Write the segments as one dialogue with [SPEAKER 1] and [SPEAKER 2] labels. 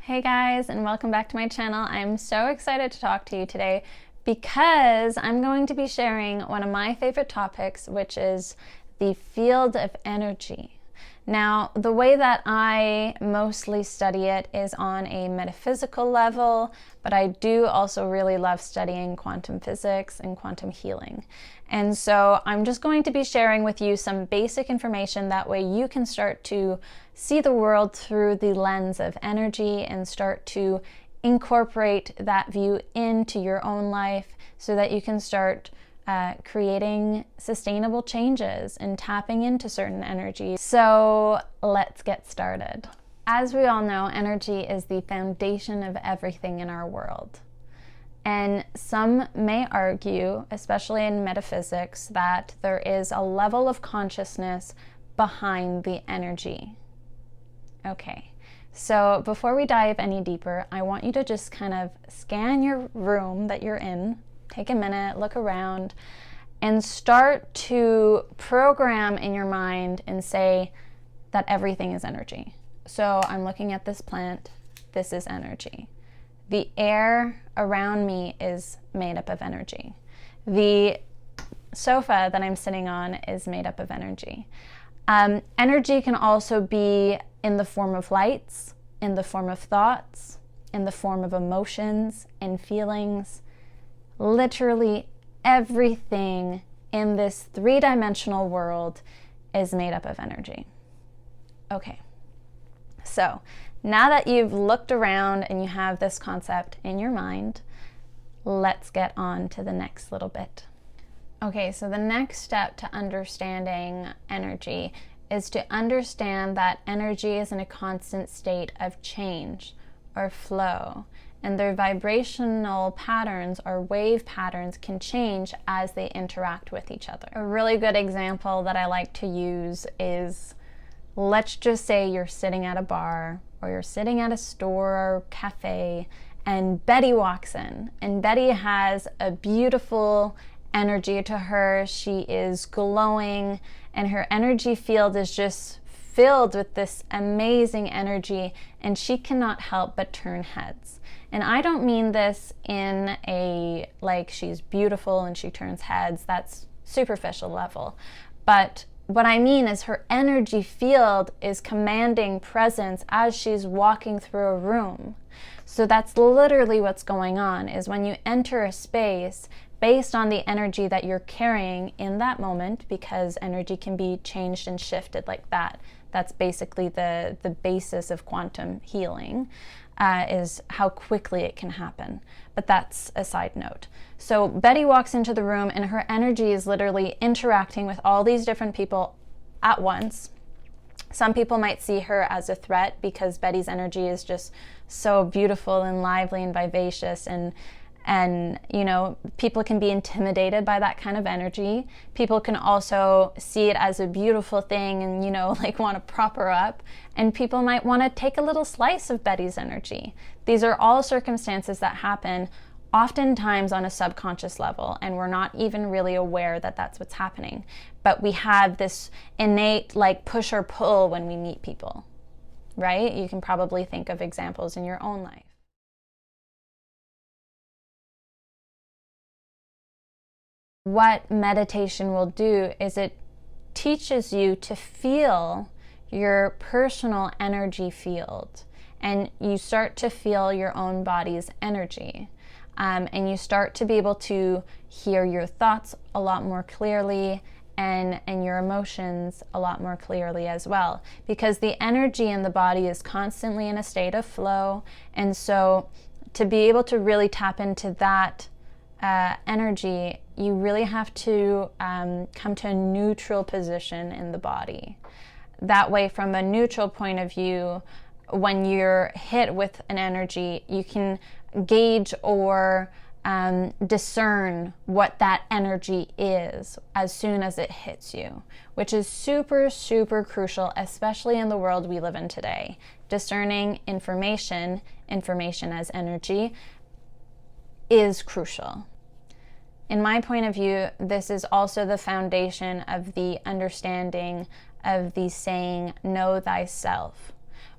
[SPEAKER 1] Hey guys, and welcome back to my channel. I'm so excited to talk to you today because I'm going to be sharing one of my favorite topics, which is the field of energy. Now, the way that I mostly study it is on a metaphysical level, but I do also really love studying quantum physics and quantum healing. And so I'm just going to be sharing with you some basic information. That way you can start to see the world through the lens of energy and start to incorporate that view into your own life so that you can start creating sustainable changes and tapping into certain energies. So let's get started. As we all know, energy is the foundation of everything in our world. And some may argue, especially in metaphysics, that there is a level of consciousness behind the energy. Okay, so before we dive any deeper, I want you to just kind of scan your room that you're in. Take a minute, look around, and start to program in your mind and say that everything is energy. So I'm looking at this plant. This is energy. The air around me is made up of energy. The sofa that I'm sitting on is made up of energy. Energy can also be in the form of lights, in the form of thoughts, in the form of emotions and feelings. Literally everything in this three-dimensional world is made up of energy. Okay, so now that you've looked around and you have this concept in your mind, let's get on to the next little bit. Okay, so the next step to understanding energy is to understand that energy is in a constant state of change or flow, and their vibrational patterns or wave patterns can change as they interact with each other. A really good example that I like to use is, let's just say you're sitting at a bar or you're sitting at a store or cafe and Betty walks in, and Betty has a beautiful energy to her. She is glowing and her energy field is just filled with this amazing energy, and she cannot help but turn heads. And I don't mean this in a like she's beautiful and she turns heads, that's superficial level. But what I mean is her energy field is commanding presence as she's walking through a room. So that's literally what's going on, is when you enter a space, based on the energy that you're carrying in that moment, because energy can be changed and shifted like that. That's basically the basis of quantum healing, is how quickly it can happen. But that's a side note. So Betty walks into the room and her energy is literally interacting with all these different people at once. Some people might see her as a threat because Betty's energy is just so beautiful and lively and vivacious, and you know, people can be intimidated by that kind of energy. People can also see it as a beautiful thing and, you know, like want to prop her up. And people might want to take a little slice of Betty's energy. These are all circumstances that happen oftentimes on a subconscious level, and we're not even really aware that that's what's happening. But we have this innate like push or pull when we meet people, right? You can probably think of examples in your own life. What meditation will do is it teaches you to feel your personal energy field, and you start to feel your own body's energy. And you start to be able to hear your thoughts a lot more clearly, and your emotions a lot more clearly as well, because the energy in the body is constantly in a state of flow. And so to be able to really tap into that energy, you really have to come to a neutral position in the body. That way, from a neutral point of view, when you're hit with an energy, you can gauge or discern what that energy is as soon as it hits you, which is super, super crucial, especially in the world we live in today. Discerning information as energy, is crucial. In my point of view, this is also the foundation of the understanding of the saying, know thyself,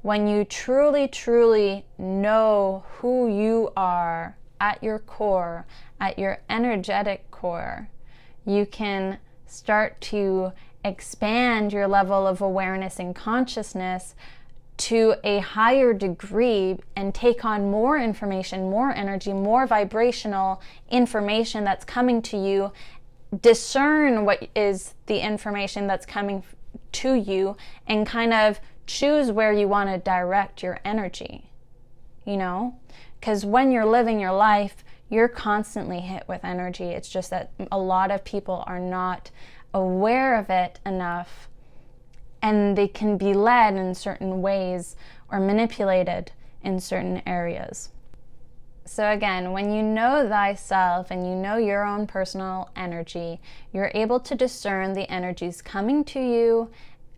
[SPEAKER 1] when you truly, truly know who you are at your core, at your energetic core, you can start to expand your level of awareness and consciousness to a higher degree and take on more information, more energy, more vibrational information that's coming to you. Discern what is the information that's coming to you and kind of choose where you want to direct your energy, you know? Because when you're living your life, you're constantly hit with energy. It's just that a lot of people are not aware of it enough, and they can be led in certain ways or manipulated in certain areas. So again, when you know thyself and you know your own personal energy, you're able to discern the energies coming to you,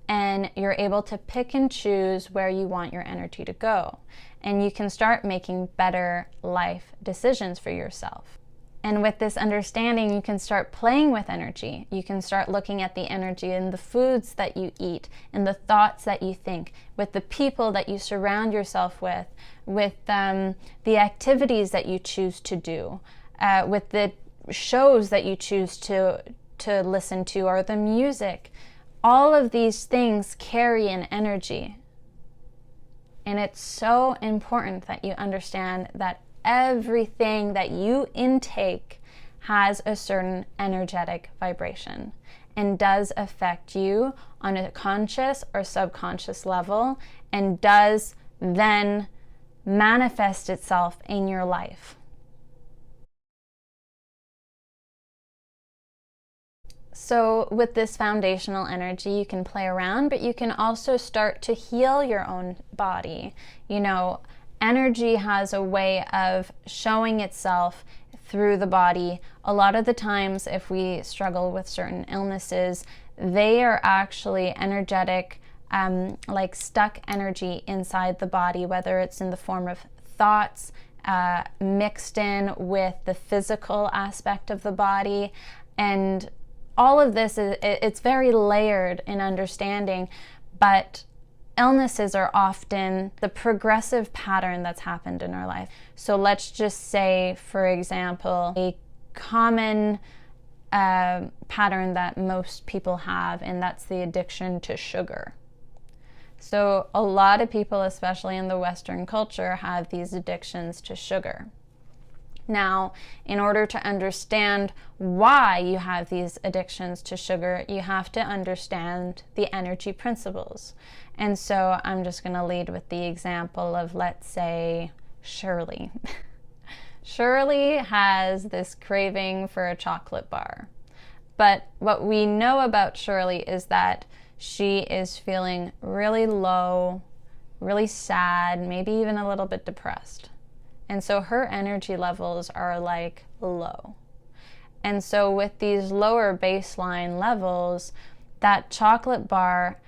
[SPEAKER 1] and you're able to pick and choose where you want your energy to go. And you can start making better life decisions for yourself. And with this understanding, you can start playing with energy. You can start looking at the energy in the foods that you eat, in the thoughts that you think, with the people that you surround yourself with the activities that you choose to do, with the shows that you choose to listen to, or the music. All of these things carry an energy. And it's so important that you understand that everything that you intake has a certain energetic vibration and does affect you on a conscious or subconscious level, and does then manifest itself in your life. So with this foundational energy, you can play around, but you can also start to heal your own body. You know, energy has a way of showing itself through the body. A lot of the times, if we struggle with certain illnesses, they are actually energetic, like stuck energy inside the body, whether it's in the form of thoughts mixed in with the physical aspect of the body. And all of this, it's very layered in understanding, but illnesses are often the progressive pattern that's happened in our life. So let's just say, for example, a common pattern that most people have, and that's the addiction to sugar. So a lot of people, especially in the Western culture, have these addictions to sugar. Now, in order to understand why you have these addictions to sugar, you have to understand the energy principles. And so I'm just going to lead with the example of, let's say, Shirley. Shirley has this craving for a chocolate bar. But what we know about Shirley is that she is feeling really low, really sad, maybe even a little bit depressed. And so her energy levels are like low. And so with these lower baseline levels, that chocolate bar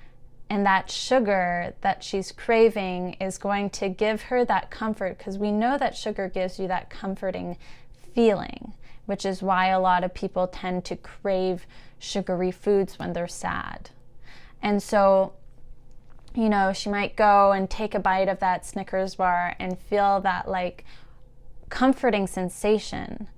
[SPEAKER 1] and that sugar that she's craving is going to give her that comfort, because we know that sugar gives you that comforting feeling, which is why a lot of people tend to crave sugary foods when they're sad. And so, you know, she might go and take a bite of that Snickers bar and feel that like comforting sensation.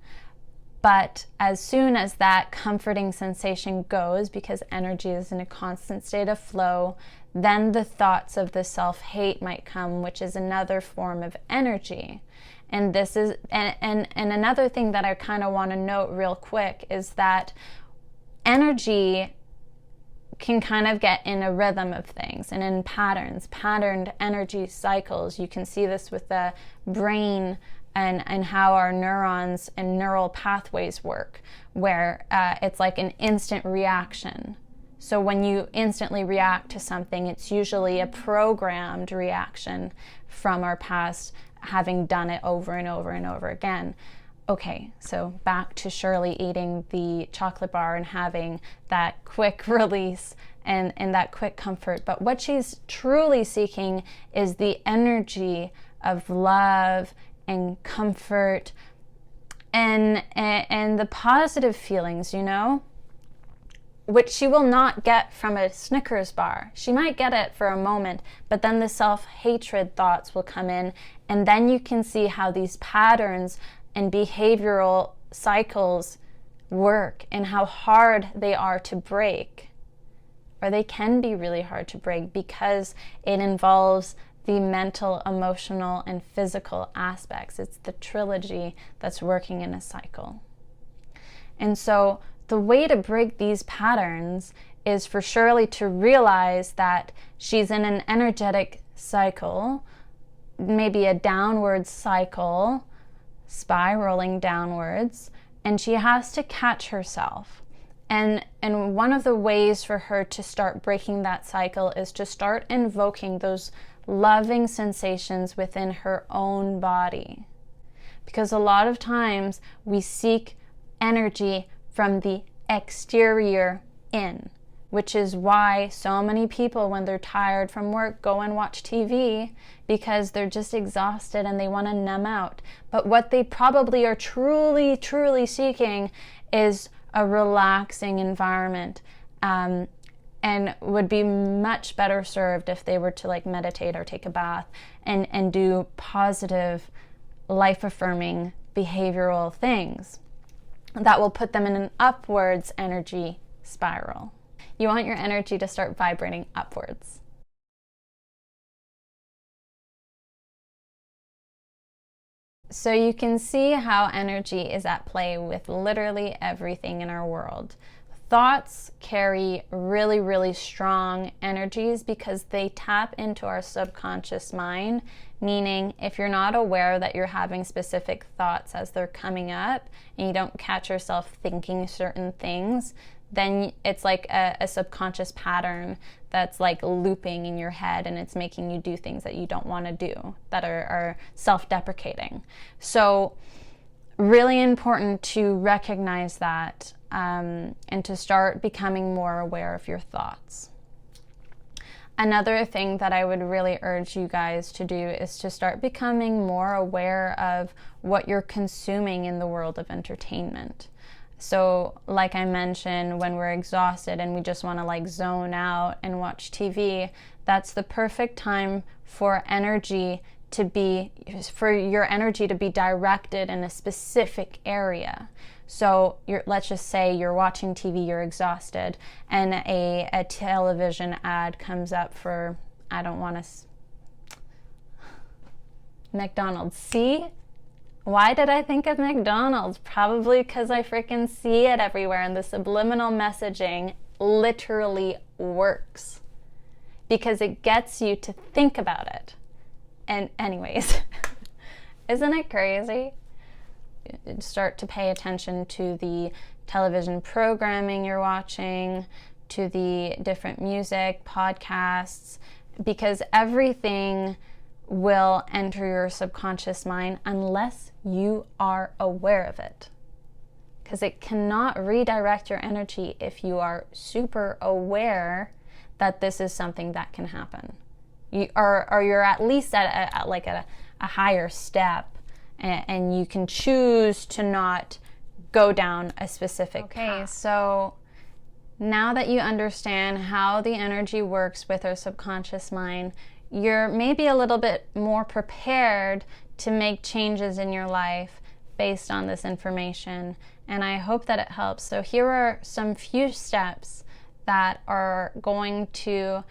[SPEAKER 1] But as soon as that comforting sensation goes, because energy is in a constant state of flow, then the thoughts of the self-hate might come, which is another form of energy. And this is, and another thing that I kind of want to note real quick is that energy can kind of get in a rhythm of things and in patterns, patterned energy cycles. You can see this with the brain and how our neurons and neural pathways work, where it's like an instant reaction. So when you instantly react to something, it's usually a programmed reaction from our past, having done it over and over and over again. Okay, so back to Shirley eating the chocolate bar and having that quick release and that quick comfort. But what she's truly seeking is the energy of love and comfort and the positive feelings, you know? which she will not get from a Snickers bar. She might get it for a moment, but then the self-hatred thoughts will come in, and then you can see how these patterns and behavioral cycles work and how hard they are to break. Or they can be really hard to break because it involves the mental, emotional, and physical aspects. It's the trilogy that's working in a cycle. And so the way to break these patterns is for Shirley to realize that she's in an energetic cycle, maybe a downward cycle, spiraling downwards, and she has to catch herself. And one of the ways for her to start breaking that cycle is to start invoking those loving sensations within her own body. Because a lot of times we seek energy from the exterior in, which is why so many people, when they're tired from work, go and watch TV because they're just exhausted and they want to numb out. But what they probably are truly, truly seeking is a relaxing environment, and would be much better served if they were to like meditate or take a bath and do positive, life-affirming behavioral things that will put them in an upwards energy spiral. You want your energy to start vibrating upwards. So you can see how energy is at play with literally everything in our world. Thoughts carry really, really strong energies because they tap into our subconscious mind, meaning if you're not aware that you're having specific thoughts as they're coming up and you don't catch yourself thinking certain things, then it's like a subconscious pattern that's like looping in your head, and it's making you do things that you don't want to do, that are self-deprecating. So really important to recognize that and to start becoming more aware of your thoughts. Another thing that I would really urge you guys to do is to start becoming more aware of what you're consuming in the world of entertainment. So like I mentioned, when we're exhausted and we just want to like zone out and watch TV, that's the perfect time for your energy to be directed in a specific area. So let's just say you're watching TV, you're exhausted, and a television ad comes up for, I don't want to, McDonald's. See? Why did I think of McDonald's? Probably because I freaking see it everywhere, and the subliminal messaging literally works because it gets you to think about it. And anyways, isn't it crazy? Start to pay attention to the television programming you're watching, to the different music, podcasts, because everything will enter your subconscious mind unless you are aware of it. Because it cannot redirect your energy if you are super aware that this is something that can happen. Or you're at least at a higher step, and you can choose to not go down a specific path. So now that you understand how the energy works with our subconscious mind, you're maybe a little bit more prepared to make changes in your life based on this information, and I hope that it helps. So here are some few steps that are going to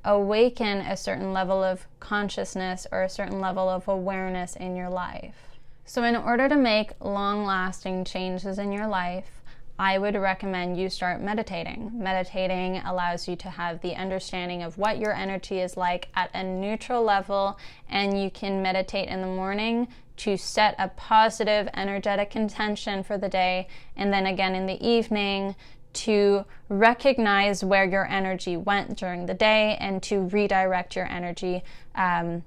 [SPEAKER 1] awaken a certain level of consciousness or a certain level of awareness in your life. So in order to make long-lasting changes in your life, I would recommend you start meditating. Meditating allows you to have the understanding of what your energy is like at a neutral level, and you can meditate in the morning to set a positive energetic intention for the day, and then again in the evening to recognize where your energy went during the day and to redirect your energy and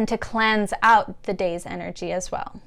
[SPEAKER 1] to cleanse out the day's energy as well.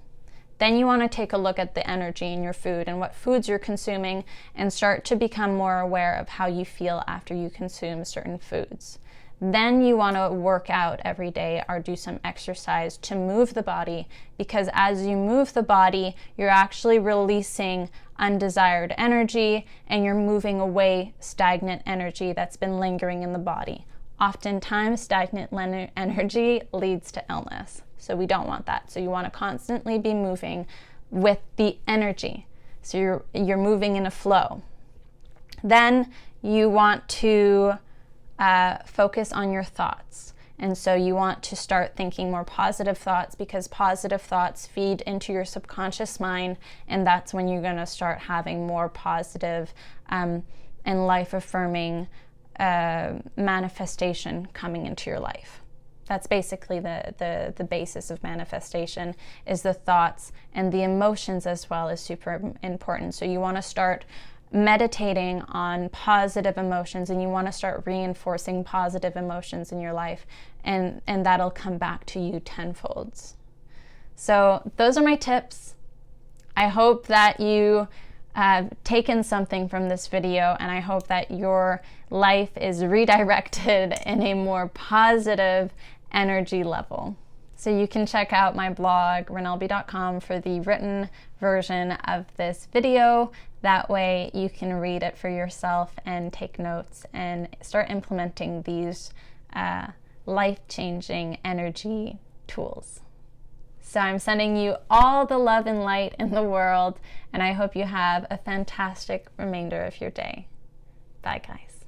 [SPEAKER 1] Then you want to take a look at the energy in your food and what foods you're consuming and start to become more aware of how you feel after you consume certain foods. Then you want to work out every day or do some exercise to move the body, because as you move the body, you're actually releasing undesired energy, and you're moving away stagnant energy that's been lingering in the body. Oftentimes, stagnant energy leads to illness, so we don't want that. So you want to constantly be moving with the energy. So you're moving in a flow. Then you want to focus on your thoughts. And so you want to start thinking more positive thoughts, because positive thoughts feed into your subconscious mind, and that's when you're going to start having more positive and life-affirming manifestation coming into your life. That's basically the basis of manifestation, is the thoughts, and the emotions as well is super important. So you want to start meditating on positive emotions, and you want to start reinforcing positive emotions in your life, and that'll come back to you tenfold. So those are my tips. I hope that you have taken something from this video, and I hope that your life is redirected in a more positive energy level. So you can check out my blog, renelleb.com, for the written version of this video. That way you can read it for yourself and take notes and start implementing these life-changing energy tools. So I'm sending you all the love and light in the world, and I hope you have a fantastic remainder of your day. Bye, guys.